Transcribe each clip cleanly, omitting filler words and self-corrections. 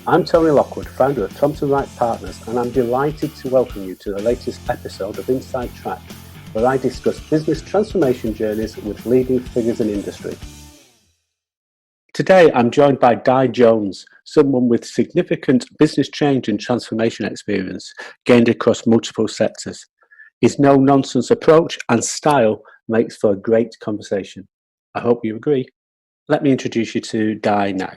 I'm Tony Lockwood, founder of Thompson Wright Partners, and I'm delighted to welcome you to the latest episode of Inside Track, where I discuss business transformation journeys with leading figures in industry. Today, I'm joined by Dai Jones, someone with significant business change and transformation experience gained across multiple sectors. His no-nonsense approach and style makes for a great conversation. I hope you agree. Let me introduce you to Dai now.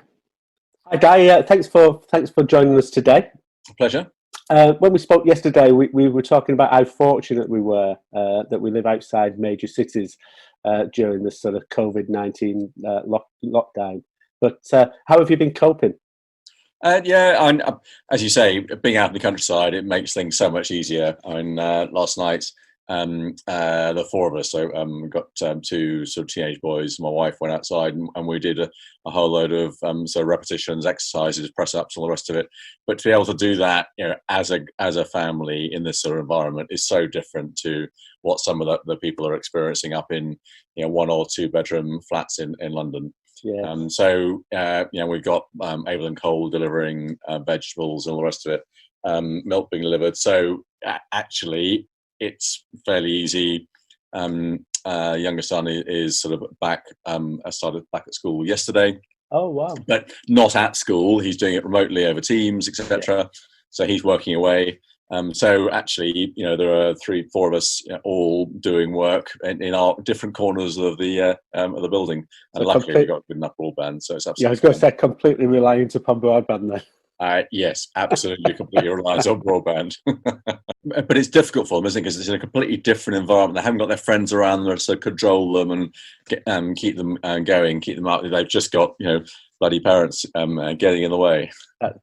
Hi, Dai. Thanks for joining us today. A pleasure. When we spoke yesterday, we were talking about how fortunate we were that we live outside major cities during this sort of COVID-19 lockdown. But how have you been coping? As you say, being out in the countryside, it makes things so much easier. Last night, the four of us, so we got two sort of teenage boys. My wife went outside and we did a whole load of sort of repetitions, exercises, press ups, all the rest of it. But to be able to do that, as a family in this sort of environment is so different to what some of the people are experiencing up in 1 or 2 bedroom flats in London. Yeah. We've got Able and Cole delivering vegetables and all the rest of it, milk being delivered. So actually, it's fairly easy. Younger son is sort of back. Started back at school yesterday. Oh wow! But not at school. He's doing it remotely over Teams, etc. Yeah. So he's working away. So actually, there are 3-4 of us all doing work in our different corners of the building. And luckily, we've got good enough broadband, so it's absolutely. Yeah, I was going to say completely reliant upon broadband there. Yes, absolutely, completely reliant on broadband. But it's difficult for them, isn't it? Because it's in a completely different environment. They haven't got their friends around them to control them and keep them going, keep them up. They've just got bloody parents getting in the way.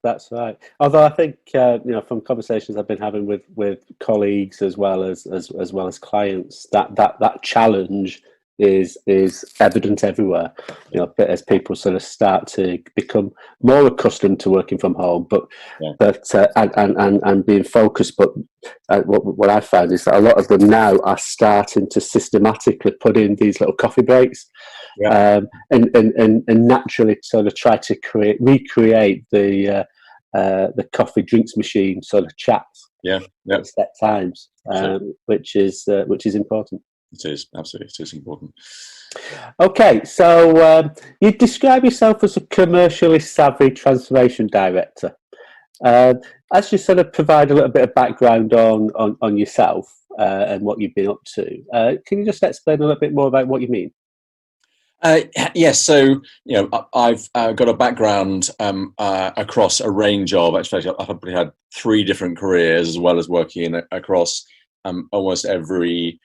That's right. Although I think from conversations I've been having with colleagues as well as clients, that challenge is evident everywhere. As people sort of start to become more accustomed to working from home, and being focused. But what I found is that a lot of them now are starting to systematically put in these little coffee breaks. Yeah. And naturally sort of try to recreate the coffee drinks machine sort of chats. Yeah. At set times, which is important. It is, absolutely. It is important. Okay, so you describe yourself as a commercially savvy transformation director. As you sort of provide a little bit of background on yourself and what you've been up to, can you just explain a little bit more about what you mean? Yes, so I've got a background across a range of. Actually, I've probably had 3 different careers, as well as working across almost every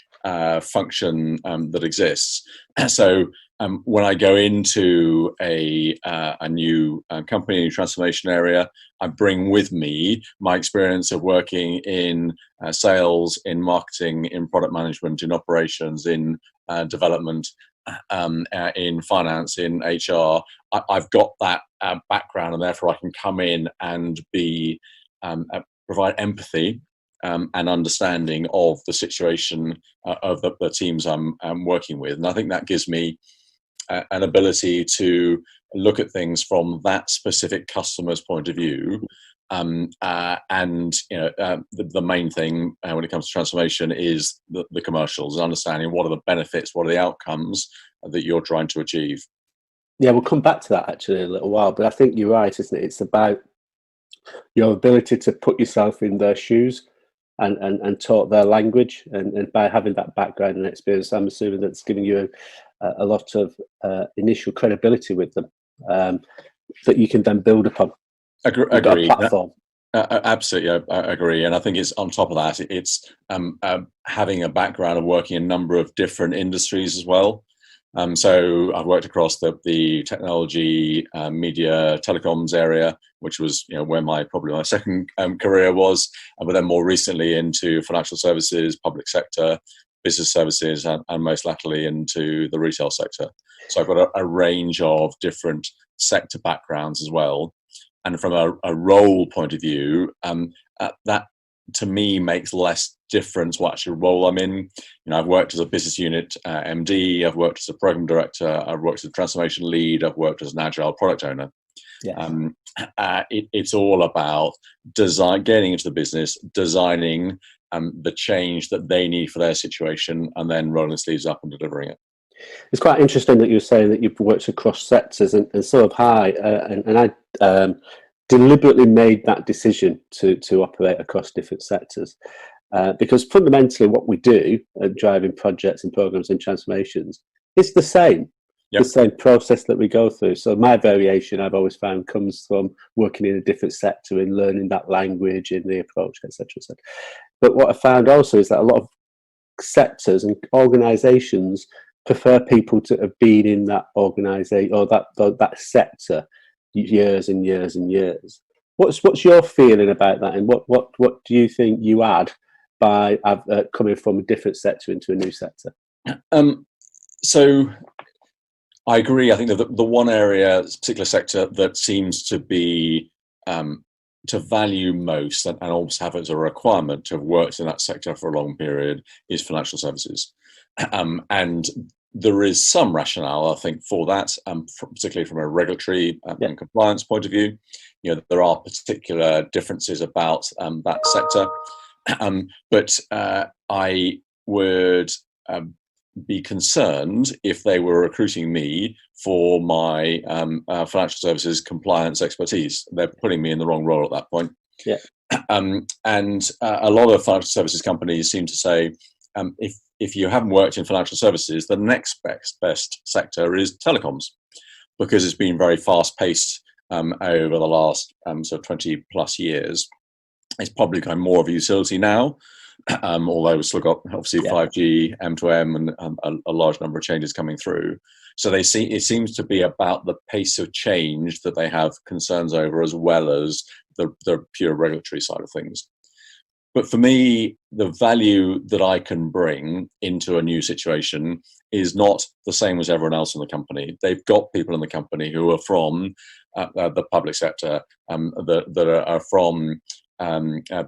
function that exists. So when I go into a new company, a new transformation area, I bring with me my experience of working in sales, in marketing, in product management, in operations, in development, in finance, in HR. I've got that background, and therefore I can come in and provide empathy and understanding of the situation of the teams I'm working with. And I think that gives me an ability to look at things from that specific customer's point of view. The main thing when it comes to transformation is the commercials, and understanding what are the benefits, what are the outcomes that you're trying to achieve. Yeah, we'll come back to that actually in a little while, but I think you're right, isn't it? It's about your ability to put yourself in their shoes and talk their language, and by having that background and experience, I'm assuming that's giving you a lot of initial credibility with them that you can then build upon. Agree. Platform. Absolutely, I agree, and I think it's on top of that. It's having a background of working in a number of different industries as well. So I've worked across the technology, media, telecoms area, which was where probably my second career was, but then more recently into financial services, public sector, business services, and most latterly into the retail sector. So I've got a range of different sector backgrounds as well. And from a role point of view, that to me makes less difference what actual role I'm in. I've worked as a business unit MD, I've worked as a program director, I've worked as a transformation lead, I've worked as an agile product owner. Yes. It's all about getting into the business, designing the change that they need for their situation, and then rolling the sleeves up and delivering it. It's quite interesting that you're saying that you've worked across sectors, and so have I. And I deliberately made that decision to operate across different sectors, because fundamentally what we do at driving projects and programs and transformations is the same. Yep. The same process that we go through. So my variation, I've always found, comes from working in a different sector and learning that language in the approach, etc. But what I found also is that a lot of sectors and organisations prefer people to have been in that organisation or that sector years and years and years. What's your feeling about that, and what do you think you add by coming from a different sector into a new sector? So I agree. I think that the one area, particular sector that seems to be to value most and almost have as a requirement to have worked in that sector for a long period is financial services. And there is some rationale, I think, for that, particularly from a regulatory and compliance point of view. There are particular differences about that sector, but I would be concerned if they were recruiting me for my financial services compliance expertise. They're putting me in the wrong role at that point. Yeah. And a lot of financial services companies seem to say, if you haven't worked in financial services, the next best sector is telecoms, because it's been very fast paced over the last sort of 20 plus years. It's probably kind of more of a utility now. Although we've still got obviously 5G, M2M, and a large number of changes coming through. So it seems to be about the pace of change that they have concerns over, as well as the pure regulatory side of things. But for me, the value that I can bring into a new situation is not the same as everyone else in the company. They've got people in the company who are from the public sector, that are from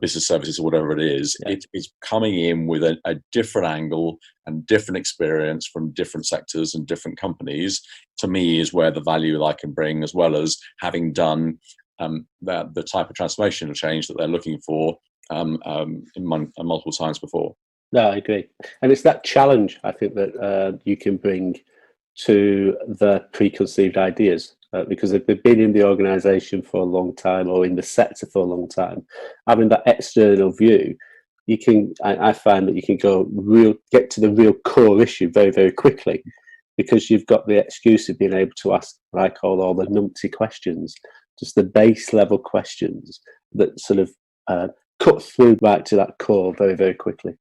business services or whatever it is. It's coming in with a different angle and different experience from different sectors and different companies, to me, is where the value that I can bring, as well as having done the type of transformation or change that they're looking for multiple times before. No, I agree. And it's that challenge, I think, that you can bring to the preconceived ideas. Because if they've been in the organisation for a long time, or in the sector for a long time, having that external view, I find that you can get to the real core issue very, very quickly, because you've got the excuse of being able to ask what I call all the numpty questions, just the base level questions that sort of cut through right to that core very, very quickly.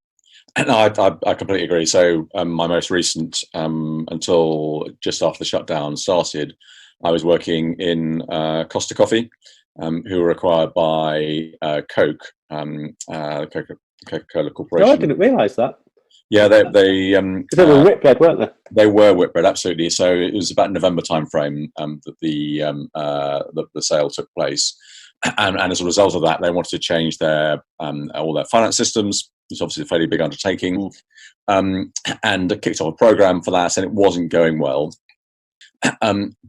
No, I completely agree. So my most recent, until just after the shutdown started, I was working in Costa Coffee, who were acquired by Coke, Coca-Cola Corporation. Oh, I didn't realise that. Yeah, they were Whitbread, weren't they? They were Whitbread, absolutely. So it was about November timeframe that the sale took place, and as a result of that, they wanted to change all their finance systems. It's obviously a fairly big undertaking, and kicked off a program for that, and it wasn't going well.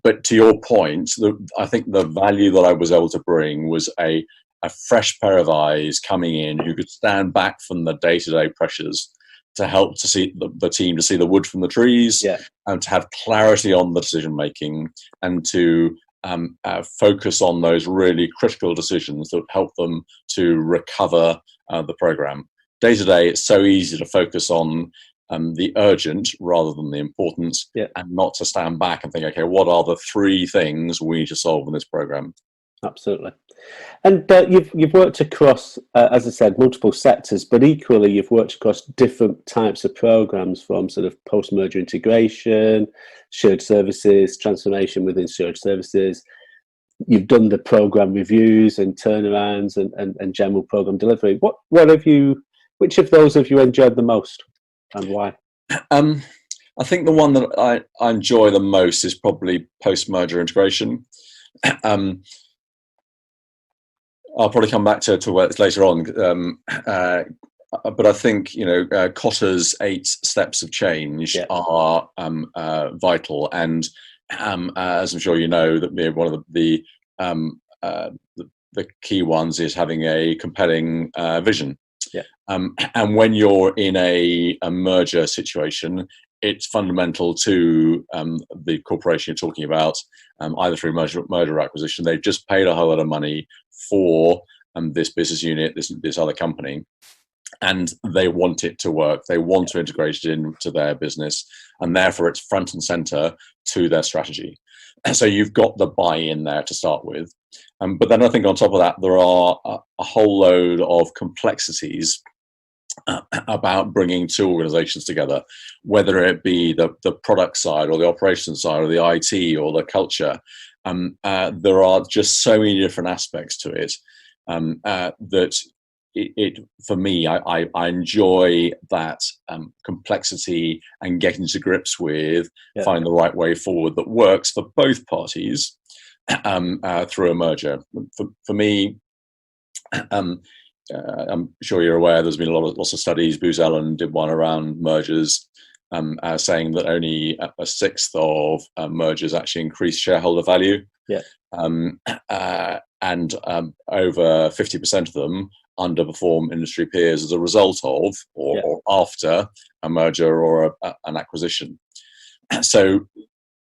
But to your point, I think the value that I was able to bring was a fresh pair of eyes coming in who could stand back from the day-to-day pressures to help to see the team to see the wood from the trees, and to have clarity on the decision making, and to focus on those really critical decisions that help them to recover the program. Day to day, it's so easy to focus on the urgent rather than the important, and not to stand back and think, okay, what are the three things we need to solve in this program? Absolutely. And you've worked across, as I said, multiple sectors, but equally you've worked across different types of programs, from sort of post-merger integration, shared services, transformation within shared services. You've done the program reviews and turnarounds and general program delivery. Which of those have you enjoyed the most, and why? I think the one that I enjoy the most is probably post-merger integration. I'll probably come back to it later on, but I think Kotter's 8 steps of change are vital, and as I'm sure you know, that one of the the key ones is having a compelling vision. Yeah. And when you're in a merger situation, it's fundamental to the corporation you're talking about, either through merger or acquisition. They've just paid a whole lot of money for this business unit, this other company, and they want it to work. They want to integrate it into their business, and therefore it's front and center to their strategy. So you've got the buy-in there to start with. But then I think on top of that, there are a whole load of complexities about bringing two organizations together, whether it be the product side or the operations side or the IT or the culture. There are just so many different aspects to it that it for me, I enjoy that complexity and getting to grips with, find the right way forward that works for both parties through a merger. For me, I'm sure you're aware there's been lots of studies. Booz Allen did one around mergers, saying that only a sixth of mergers actually increase shareholder value. Yeah. And over 50% of them underperform industry peers as a result of or after a merger or an acquisition. So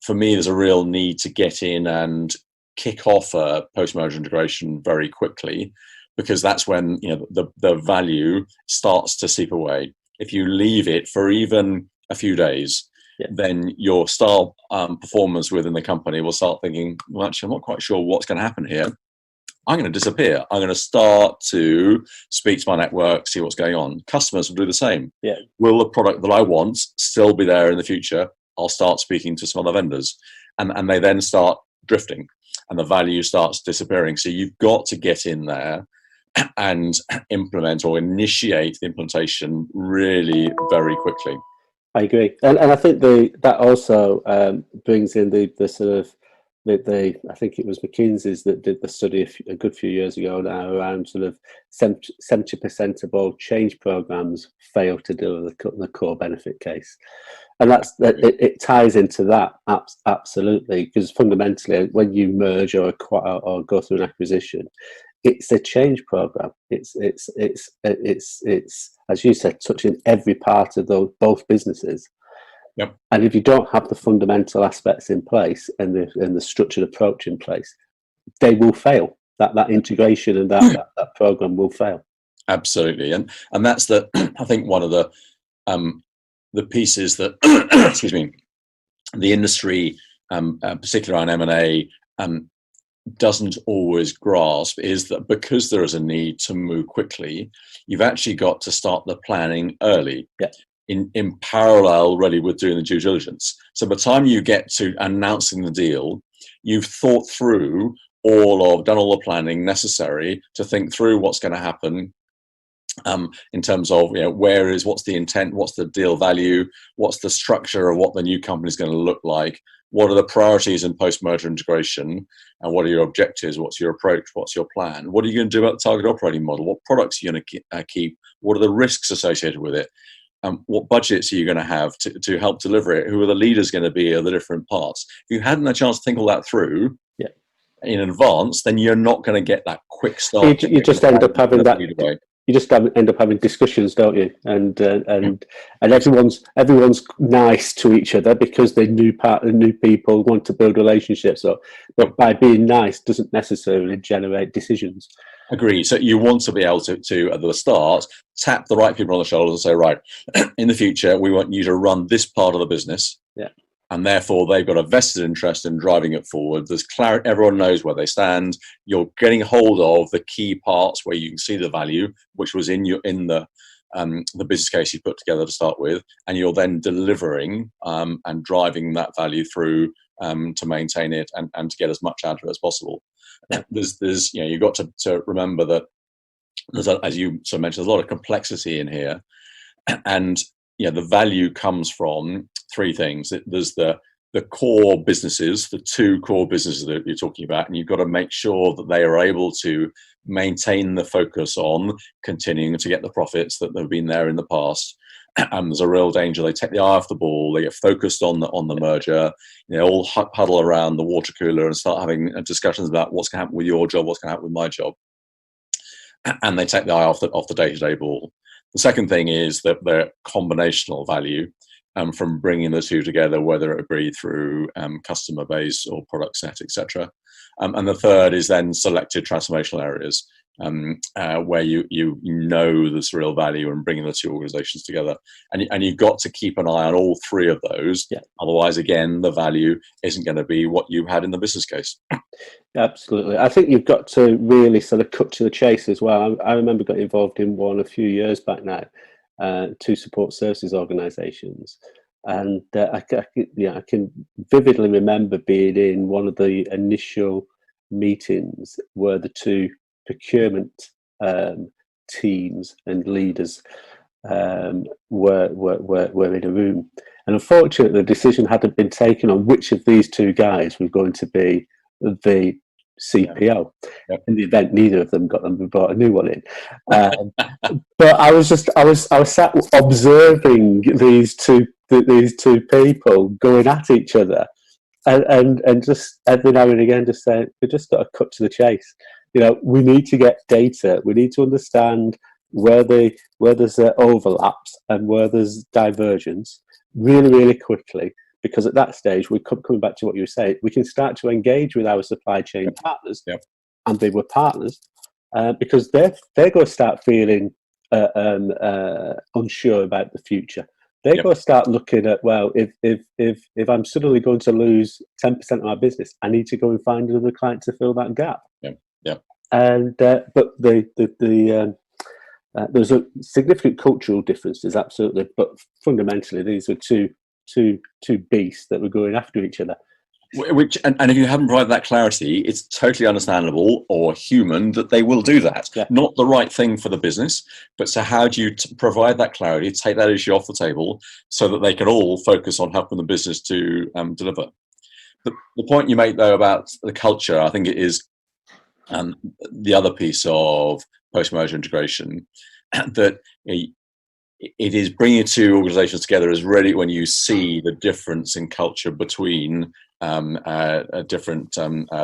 for me, there's a real need to get in and kick off a post-merger integration very quickly, because that's when the value starts to seep away. If you leave it for even a few days, then your star performers within the company will start thinking, well, actually, I'm not quite sure what's going to happen here. I'm going to disappear. I'm going to start to speak to my network, see what's going on. Customers will do the same. Yeah. Will the product that I want still be there in the future? I'll start speaking to some other vendors. And they then start drifting and the value starts disappearing. So you've got to get in there and implement or initiate the implementation really very quickly. I agree. And I think that also brings in the sort of, I think it was McKinsey's that did the study a good few years ago now around sort of 70% of all change programs fail to deliver the core benefit case. And it ties into that absolutely, because fundamentally when you merge or acquire or go through an acquisition, it's a change program. It's as you said, touching every part of both businesses. Yep. And if you don't have the fundamental aspects in place and the structured approach in place, they will fail. That integration and that program will fail. Absolutely, and that's I think one of the pieces that excuse me, the industry, particularly around M&A, doesn't always grasp is that because there is a need to move quickly, you've actually got to start the planning early. Yeah. In parallel really with doing the due diligence. So by the time you get to announcing the deal, you've thought through done all the planning necessary to think through what's going to happen in terms of what's the intent, what's the deal value, what's the structure of what the new company is going to look like, what are the priorities in post-merger integration, and what are your objectives, what's your approach, what's your plan, what are you going to do about the target operating model, what products are you going to keep, what are the risks associated with it. What budgets are you going to have to help deliver it? Who are the leaders going to be of the different parts? If you hadn't a chance to think all that through in advance, then you're not going to get that quick start. You just end up having that. You just end up having discussions, don't you? And everyone's nice to each other because they're new people want to build relationships up. But by being nice doesn't necessarily generate decisions. Agree. So you want to be able to at the start tap the right people on the shoulders and say, right, in the future we want you to run this part of the business. Yeah. And therefore they've got a vested interest in driving it forward. There's clarity, everyone knows where they stand. You're getting hold of the key parts where you can see the value, which was in the business case you put together to start with, and you're then delivering and driving that value through to maintain it and to get as much out of it as possible. There's you've got to remember that there's, as you sort of mentioned, there's a lot of complexity in here, and the value comes from three things. There's the core businesses, the two core businesses that you're talking about, and you've got to make sure that they are able to maintain the focus on continuing to get the profits that have been there in the past. there's a real danger they take the eye off the ball, they get focused on the merger, all huddle around the water cooler and start having discussions about what's going to happen with your job, what's going to happen with my job, and they take the eye off the day-to-day ball. The second thing is that their combinational value from bringing the two together, whether it be through customer base or product set, etc. And the third is then selected transformational areas where you there's real value in bringing the two organizations together. And you've got to keep an eye on all three of those. Yeah. Otherwise, again, the value isn't going to be what you had in the business case. Absolutely. I think you've got to really sort of cut to the chase as well. I remember got involved in one a few years back now, two support services organisations. And I can vividly remember being in one of the initial meetings where the two procurement teams and leaders were in a room. And unfortunately, the decision hadn't been taken on which of these two guys was going to be the CPO. Yeah. In the event neither of them got them, we brought a new one in. But I was sat observing these two people going at each other, and just every now and again just saying, we just got to cut to the chase. We need to get data. We need to understand where there's overlaps and where there's divergence really, really quickly. Because at that stage, coming back to what you were saying, we can start to engage with our supply chain partners, and they were partners, because they're going to start feeling unsure about the future. They're going to start looking at, well, if I'm suddenly going to lose 10% of my business, I need to go and find another client to fill that gap. And but there's a significant cultural differences, absolutely, but fundamentally these are two beasts that were going after each other. Which, and if you haven't provided that clarity, it's totally understandable or human that they will do that. Yeah. Not the right thing for the business, but so how do you provide that clarity, take that issue off the table so that they can all focus on helping the business to deliver? The point you make, though, about the culture, I think it is the other piece of post-merger integration, that it is bringing two organizations together is really when you see the difference in culture between different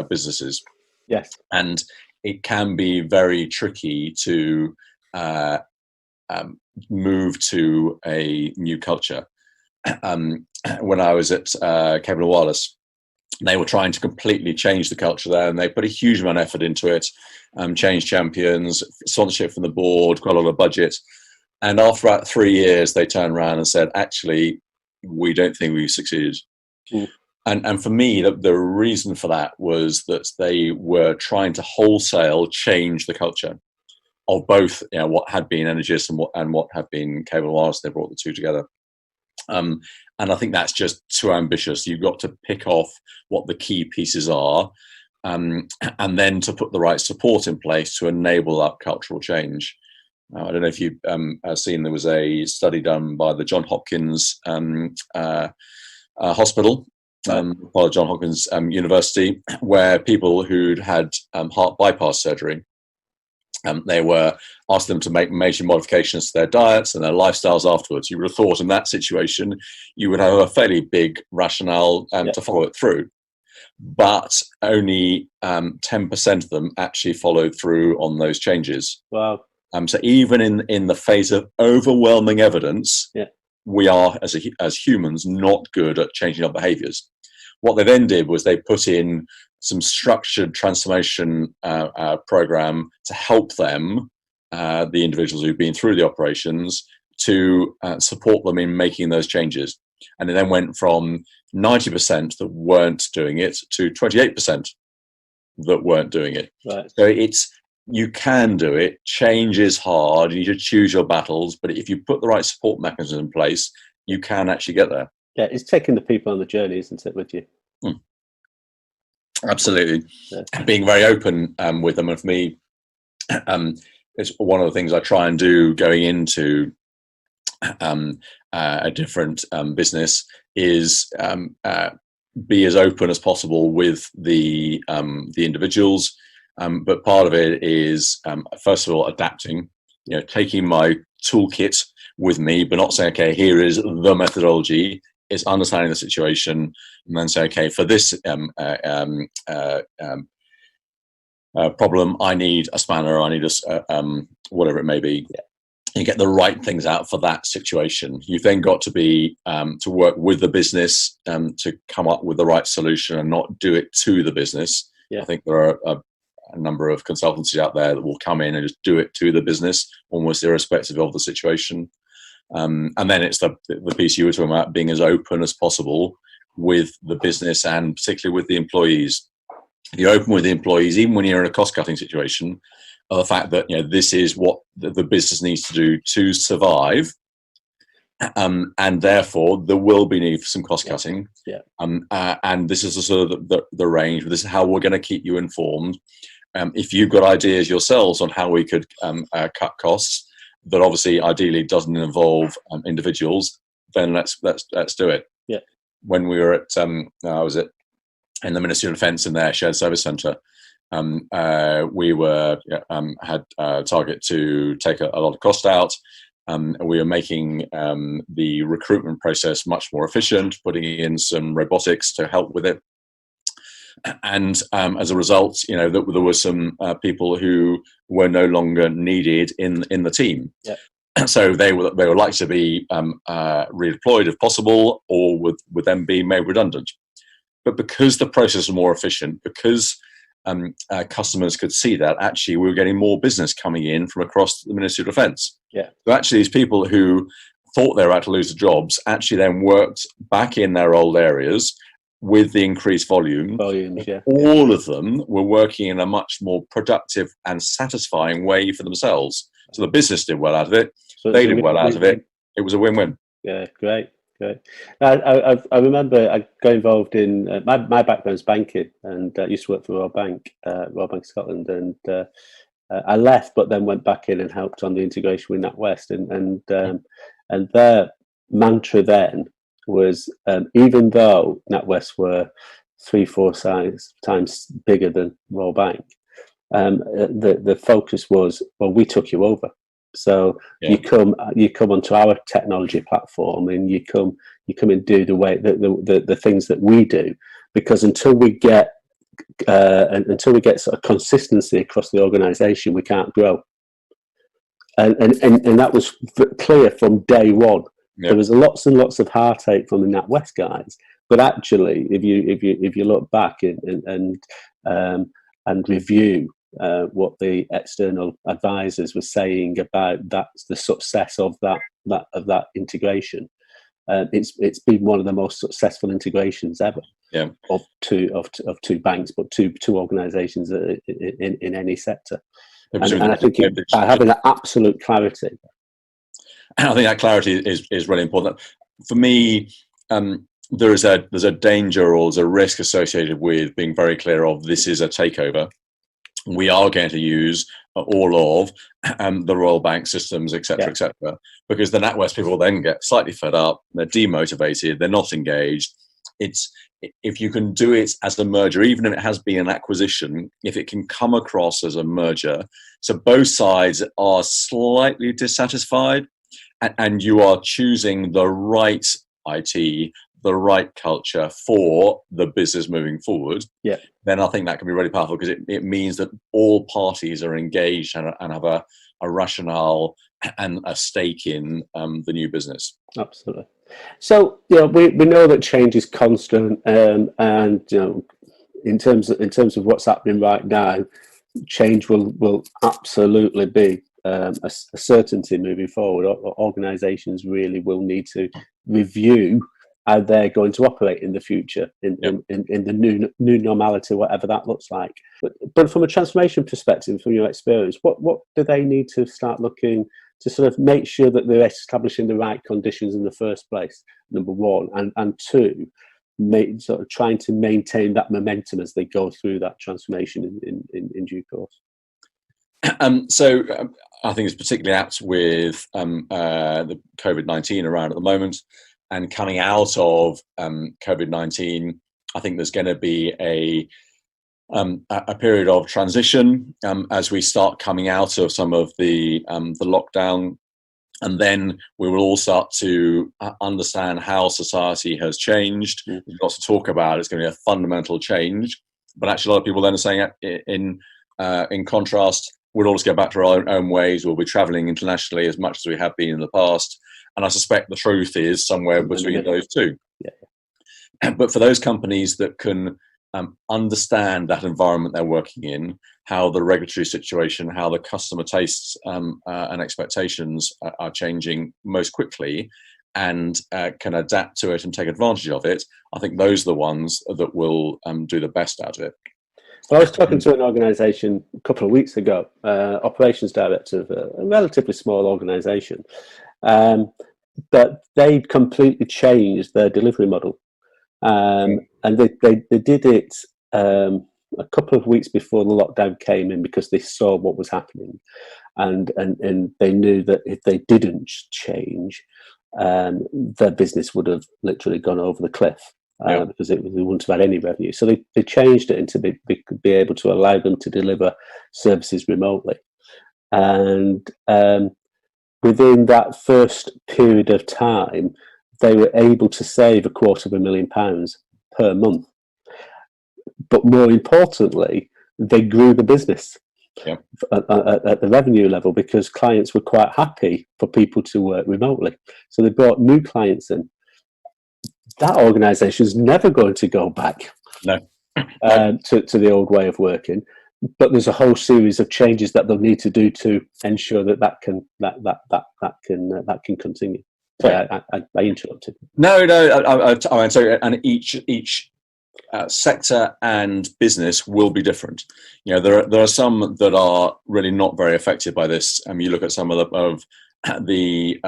businesses. Yes. And it can be very tricky to move to a new culture. When I was at Cable and Wireless, they were trying to completely change the culture there, and they put a huge amount of effort into it, change champions, sponsorship from the board, quite a lot of budget. And after about 3 years, they turned around and said, actually, we don't think we've succeeded. Mm. And for me, the reason for that was that they were trying to wholesale change the culture of both what had been Energis and what had been Cable and Wireless. They brought the two together. And I think that's just too ambitious. You've got to pick off what the key pieces are, and then to put the right support in place to enable that cultural change. I don't know if you've seen, there was a study done by the Johns Hopkins Hospital, by Johns Hopkins University, where people who'd had heart bypass surgery, they were asked them to make major modifications to their diets and their lifestyles afterwards. You would have thought in that situation you would have a fairly big rationale to follow it through. But only 10% of them actually followed through on those changes. Wow. So even in the face of overwhelming evidence, we are, as humans, not good at changing our behaviours. What they then did was they put in some structured transformation program to help them, the individuals who've been through the operations, to support them in making those changes. And it then went from 90% that weren't doing it to 28% that weren't doing it. Right. So you can do it. Change is hard. You need to choose your battles. But if you put the right support mechanisms in place, you can actually get there. Yeah, it's taking the people on the journey, isn't it, with you? Absolutely. Yeah. Being very open with them. And for me, it's one of the things I try and do going into a different business is be as open as possible with the individuals. But part of it is, first of all, adapting, taking my toolkit, with me, but not saying, okay, here is the methodology. It's understanding the situation and then say, okay, for this problem, I need a spanner, I need whatever it may be. Yeah. You get the right things out for that situation. You've then got to be to work with the business to come up with the right solution and not do it to the business. Yeah. I think there are a number of consultancies out there that will come in and just do it to the business, almost irrespective of the situation. And then it's the piece you were talking about, being as open as possible with the business and particularly with the employees. If you're open with the employees, even when you're in a cost-cutting situation, of the fact that this is what the business needs to do to survive, and therefore there will be need for some cost-cutting. Yeah. And this is the sort of the range. This is how we're going to keep you informed. If you've got ideas yourselves on how we could cut costs, that obviously ideally doesn't involve individuals, then let's do it. Yeah. When we were at I was at in the Ministry of Defence in their shared service centre, we had a target to take a lot of cost out. We were making the recruitment process much more efficient, putting in some robotics to help with it. And as a result, there were some people who were no longer needed in the team. Yeah. So they were likely to be redeployed if possible, or would then be made redundant. But because the process was more efficient, because customers could see that, actually we were getting more business coming in from across the Ministry of Defence. Yeah. So actually these people who thought they were about to lose their jobs actually then worked back in their old areas with the increased volumes. Yeah. All of them were working in a much more productive and satisfying way for themselves. So the business did well out of it. So they did well out of it. It was a win-win. Yeah, great. I remember I got involved in my background's banking, and I used to work for Royal Bank Scotland, and I left, but then went back in and helped on the integration with NatWest, and their mantra then was, even though NatWest were 3-4 times bigger than Royal Bank, the focus was, well, we took you over. So you come onto our technology platform, and you come and do the things that we do, because until we get sort of consistency across the organisation, we can't grow. And that was clear from day one. Yep. There was lots and lots of heartache from the NatWest guys, but actually, if you look back and review what the external advisors were saying about the success of that integration, it's been one of the most successful integrations ever. Yeah. of two banks, but two organisations in any sector. And I think by having an absolute clarity, I think that clarity is really important. For me, there's a danger or there's a risk associated with being very clear of this is a takeover. We are going to use all of the Royal Bank systems, etc., because the NatWest people then get slightly fed up, they're demotivated, they're not engaged. If you can do it as a merger, even if it has been an acquisition, if it can come across as a merger, so both sides are slightly dissatisfied, and you are choosing the right IT, the right culture for the business moving forward, then I think that can be really powerful, because it means that all parties are engaged and have a rationale and a stake in the new business. Absolutely. So we know that change is constant, and in terms of what's happening right now, change will absolutely be a certainty moving forward. Organisations really will need to review how they're going to operate in the future, in the new normality, whatever that looks like. But from a transformation perspective, from your experience, what do they need to start looking to sort of make sure that they're establishing the right conditions in the first place, number one, and two, sort of trying to maintain that momentum as they go through that transformation in due course? So I think it's particularly apt with the COVID-19 around at the moment, and coming out of COVID-19, I think there's going to be a period of transition as we start coming out of some of the lockdown And then we will all start to understand how society has changed. There's lots to talk about. It's going to be a fundamental change. But actually, a lot of people then are saying, in contrast, we'll all just go back to our own ways. We'll be traveling internationally as much as we have been in the past. And I suspect the truth is somewhere between those two. Yeah. But for those companies that can understand that environment they're working in, how the regulatory situation, how the customer tastes and expectations are changing most quickly, and can adapt to it and take advantage of it, I think those are the ones that will do the best out of it. Well, I was talking to an organisation a couple of weeks ago, operations director of a relatively small organisation, but they'd completely changed their delivery model. And they did it a couple of weeks before the lockdown came in, because they saw what was happening, and they knew that if they didn't change, their business would have literally gone over the cliff, because they wouldn't have had any revenue. So they changed it into be able to allow them to deliver services remotely, and within that first period of time, they were able to save £250,000 per month. But more importantly, they grew the business at the revenue level, because clients were quite happy for people to work remotely. So they brought new clients in. That organisation is never going to go back to the old way of working. But there's a whole series of changes that they'll need to do to ensure that can continue. Sorry, I interrupted. No. So, and each sector and business will be different. You know, there are some that are really not very affected by this. You look at some of the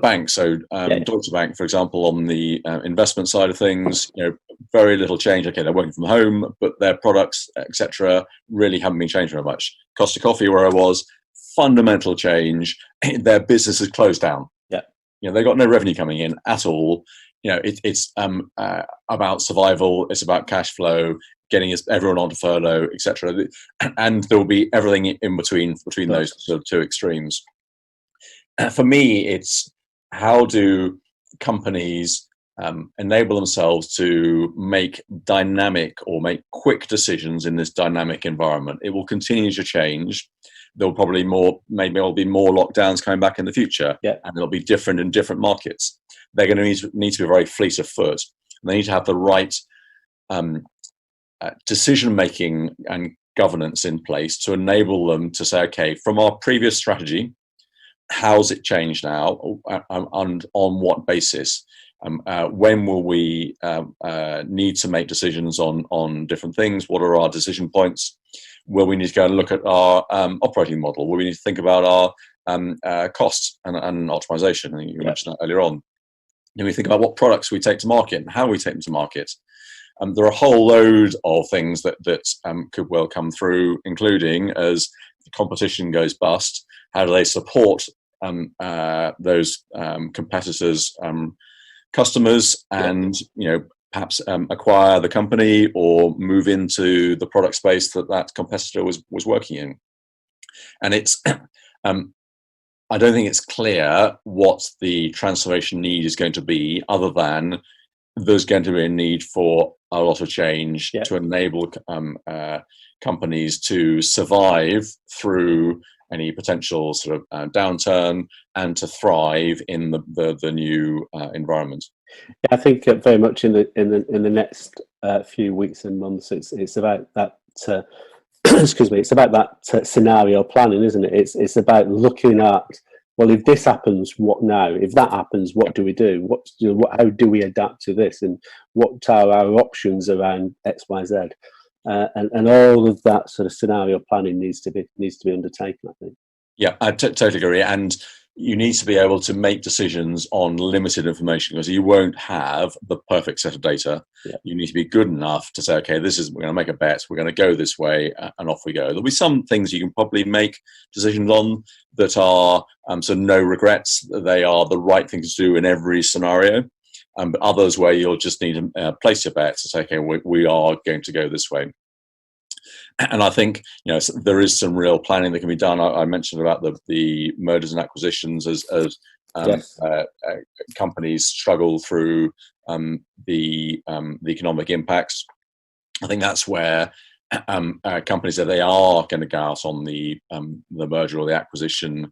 banks. So Deutsche Bank, for example, on the investment side of things, you know, very little change. Okay, they're working from home, but their products, etc., really haven't been changed very much. Costa Coffee, where I was, fundamental change. Their business has closed down. Yeah, you know, they've got no revenue coming in at all. You know, it's about survival. It's about cash flow, getting everyone onto furlough, etc. And there will be everything in between those sort of two extremes. For me, it's how do companies enable themselves to make dynamic or make quick decisions in this dynamic environment. It will continue to change. There'll probably maybe there'll be more lockdowns coming back in the future, and it'll be different in different markets. They're going to need to be very fleet of foot. They need to have the right decision making and governance in place to enable them to say, okay, from our previous strategy, how's it changed now, and on what basis? When will we need to make decisions on different things? What are our decision points? Will we need to go and look at our operating model? Will we need to think about our costs and optimization? I think you mentioned that earlier on. Then we think about what products we take to market and how we take them to market. There are a whole load of things that could well come through, including as the competition goes bust, how do they support those competitors' customers, and you know, perhaps acquire the company or move into the product space that competitor was working in. And it's I don't think it's clear what the transformation need is going to be, other than there's going to be a need for a lot of change to enable companies to survive through any potential sort of downturn and to thrive in the new environment. I think very much in the next few weeks and months, it's about that. Excuse me. It's about that scenario planning, isn't it? It's about looking at, well, if this happens, what now? If that happens, what do we do? How do we adapt to this? And what are our options around X, Y, Z? And all of that sort of scenario planning needs to be undertaken, I think. Yeah, I totally agree. And you need to be able to make decisions on limited information, because you won't have the perfect set of data. You need to be good enough to say, okay, we're going to make a bet, we're going to go this way, and off we go. There'll be some things you can probably make decisions on that are so no regrets. They are the right thing to do in every scenario. But others where you'll just need to place your bets and say, okay, we are going to go this way. And I think there is some real planning that can be done. I mentioned about the mergers and acquisitions as Yes. companies struggle through the economic impacts. I think that's where companies that they are going to go out on the merger or the acquisition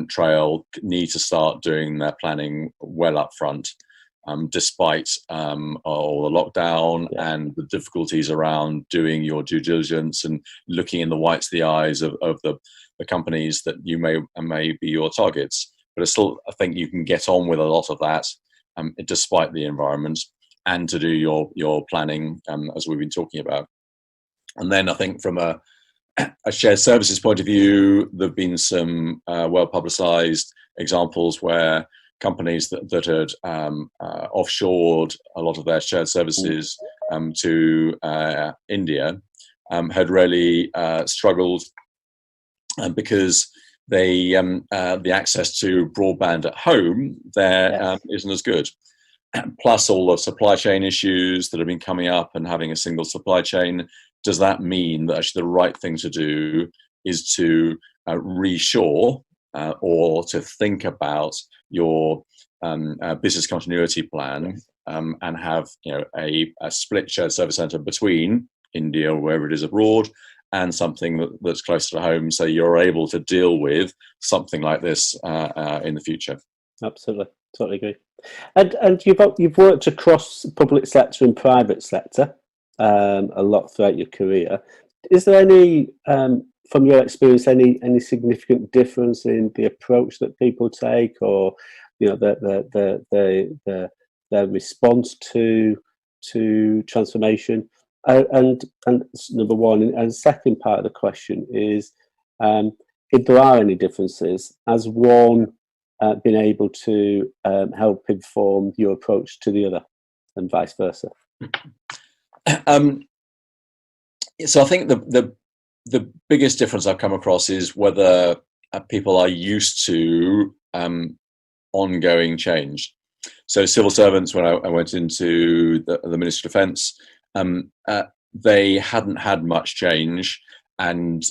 trail need to start doing their planning well up front. Despite all the lockdown and the difficulties around doing your due diligence and looking in the whites of the eyes of the companies that you may be your targets. But I think you can get on with a lot of that despite the environment, and to do your planning as we've been talking about. And then I think from a shared services point of view, there have been some well-publicised examples where companies that had offshored a lot of their shared services to India had really struggled because the access to broadband at home there isn't as good. Plus all the supply chain issues that have been coming up and having a single supply chain. Does that mean that actually the right thing to do is to reshore or to think about your business continuity plan and have a split shared service centre between India or wherever it is abroad and something that's closer to home, so you're able to deal with something like this in the future. Absolutely, totally agree. And you've worked across public sector and private sector a lot throughout your career. Is there any, from your experience, any significant difference in the approach that people take, or their response to transformation? And number one, and second part of the question is, if there are any differences, has one been able to help inform your approach to the other, and vice versa? So I think the biggest difference I've come across is whether people are used to ongoing change. So civil servants, when I went into the Ministry of Defence, they hadn't had much change, and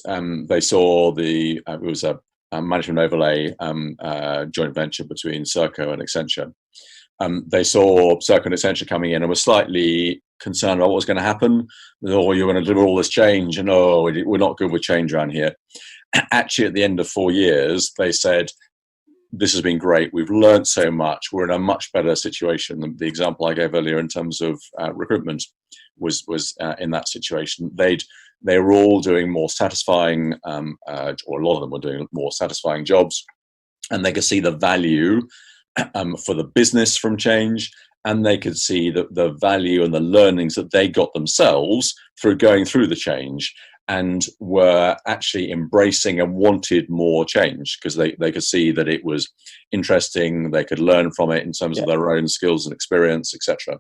they saw it was a management overlay joint venture between Serco and Accenture. They saw Serco and Accenture coming in and were slightly concerned about what was going to happen. Oh, you're going to deliver all this change, and we're not good with change around here. Actually, at the end of 4 years, they said, this has been great. We've learned so much. We're in a much better situation. The example I gave earlier in terms of recruitment was in that situation. They were all doing more satisfying, or a lot of them were doing more satisfying jobs, and they could see the value for the business from change, and they could see the value and the learnings that they got themselves through going through the change, and were actually embracing and wanted more change because they could see that it was interesting. They could learn from it in terms of their own skills and experience, etc.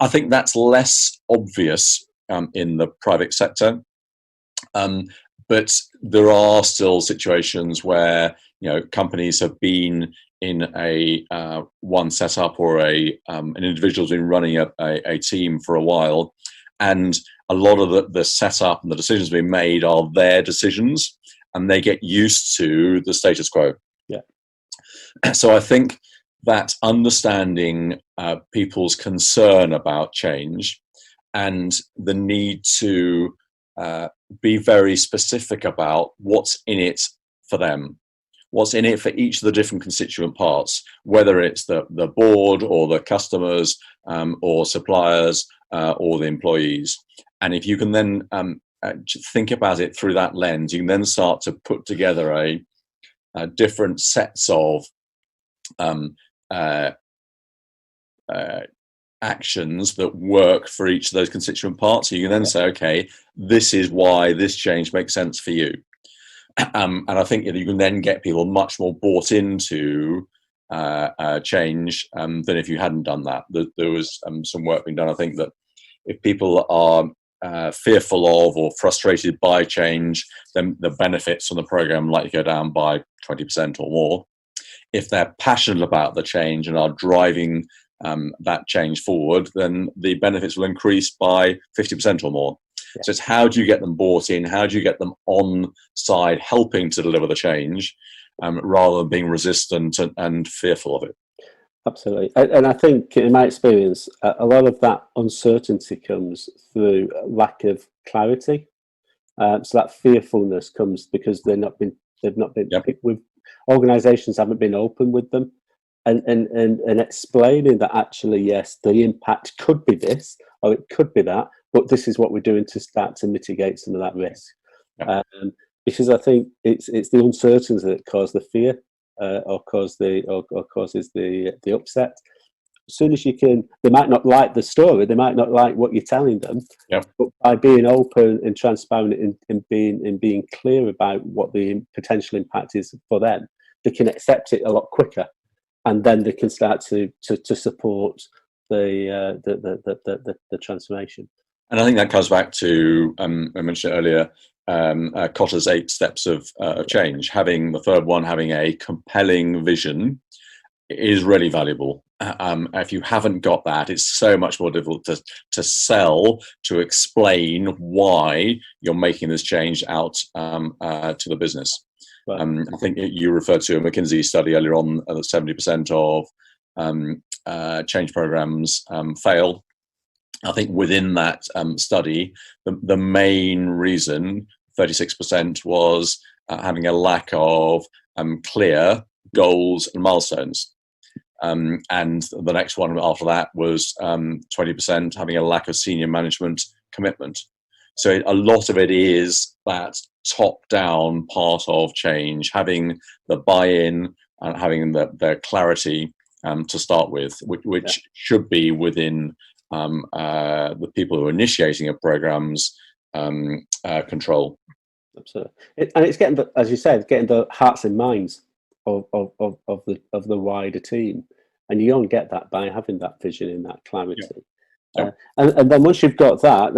I think that's less obvious in the private sector, but there are still situations where companies have been in a one setup, or an individual's been running a team for a while, and a lot of the setup and the decisions being made are their decisions, and they get used to the status quo. So I think that understanding people's concern about change and the need to be very specific about what's in it for them, what's in it for each of the different constituent parts, whether it's the board or the customers or suppliers or the employees. And if you can then think about it through that lens, you can then start to put together a different sets of actions that work for each of those constituent parts. So you can then say, okay, this is why this change makes sense for you. And I think you can then get people much more bought into change than if you hadn't done that. There was some work being done. I think that if people are fearful of or frustrated by change, then the benefits from the program likely go down by 20% or more. If they're passionate about the change and are driving that change forward, then the benefits will increase by 50% or more. So it's how do you get them bought in? How do you get them on side helping to deliver the change, rather than being resistant and fearful of it? Absolutely. And I think, in my experience, a lot of that uncertainty comes through lack of clarity. So that fearfulness comes because they've not been with organisations haven't been open with them, and explaining that actually, yes, the impact could be this or it could be that, but this is what we're doing to start to mitigate some of that risk. Because I think it's the uncertainty that causes the fear, or causes the upset. As soon as you can, they might not like the story, they might not like what you're telling them, but by being open and transparent and being clear about what the potential impact is for them, they can accept it a lot quicker, and then they can start to support the transformation. And I think that comes back to, I mentioned earlier, Kotter's 8 steps of change. Having the third one, having a compelling vision, is really valuable. If you haven't got that, it's so much more difficult to sell, to explain why you're making this change out to the business. I think you referred to a McKinsey study earlier on that 70% of change programs fail. I think within that study, the main reason, 36%, was having a lack of clear goals and milestones. And the next one after that was 20% having a lack of senior management commitment. So a lot of it is that top-down part of change, having the buy-in and having the clarity to start with, which should be within the people who are initiating a program's control. Absolutely, and it's getting, as you said, getting the hearts and minds of the wider team, and you don't get that by having that vision and that clarity. And then once you've got that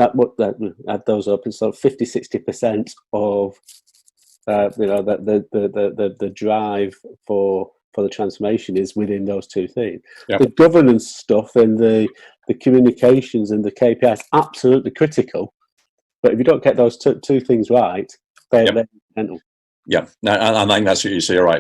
add those up, and so 50-60% of the drive for the transformation is within those two things. The governance stuff and the communications and the KPIs, absolutely critical, but if you don't get those two things right, they're mental. I think that's what you see. Right,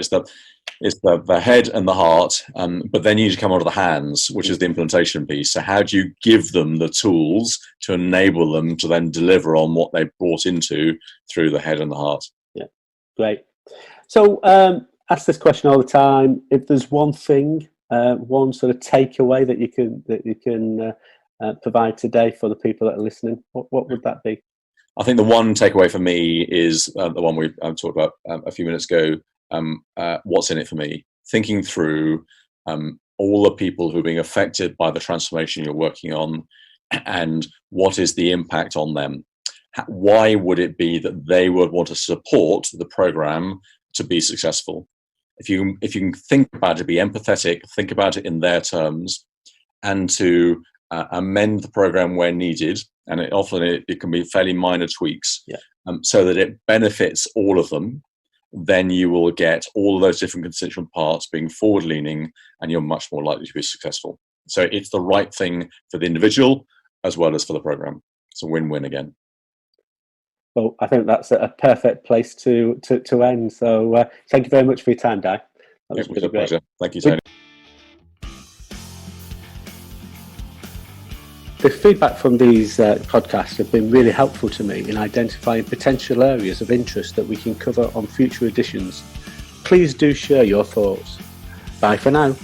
it's the head and the heart, but then you need to come onto the hands, which is the implementation piece. So how do you give them the tools to enable them to then deliver on what they brought into through the head and the heart? Great. So ask this question all the time. If there's one thing, one sort of takeaway that you can provide today for the people that are listening, what would that be? I think the one takeaway for me is the one we talked about a few minutes ago. What's in it for me? Thinking through all the people who are being affected by the transformation you're working on, and what is the impact on them? Why would it be that they would want to support the program to be successful? If you can think about it, be empathetic, think about it in their terms, and to amend the program where needed, and it can be fairly minor tweaks, so that it benefits all of them, then you will get all of those different constituent parts being forward-leaning, and you're much more likely to be successful. So it's the right thing for the individual as well as for the program. It's a win-win again. Well, I think that's a perfect place to end. So thank you very much for your time, Dai. That was really a pleasure. Thank you, Tony. The feedback from these podcasts have been really helpful to me in identifying potential areas of interest that we can cover on future editions. Please do share your thoughts. Bye for now.